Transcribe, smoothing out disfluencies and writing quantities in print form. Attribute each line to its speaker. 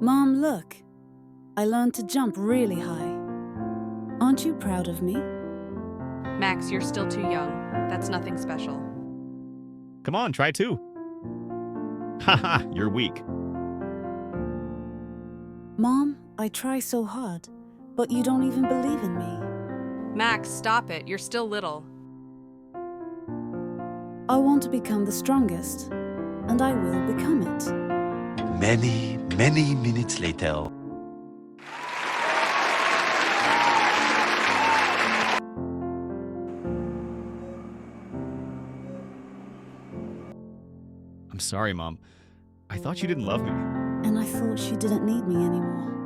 Speaker 1: Mom, look. I learned to jump really high. Aren't you proud of me?
Speaker 2: Max, you're still too young. That's nothing special.
Speaker 3: Come on, try two. Haha, you're weak.
Speaker 1: Mom, I try so hard, but you don't even believe in me.
Speaker 2: Max, stop it. You're still little.
Speaker 1: I want to become the strongest, and I will become it.
Speaker 4: Many, many minutes later.
Speaker 3: I'm sorry, Mom. I thought you didn't love me.
Speaker 1: And I thought she didn't need me anymore.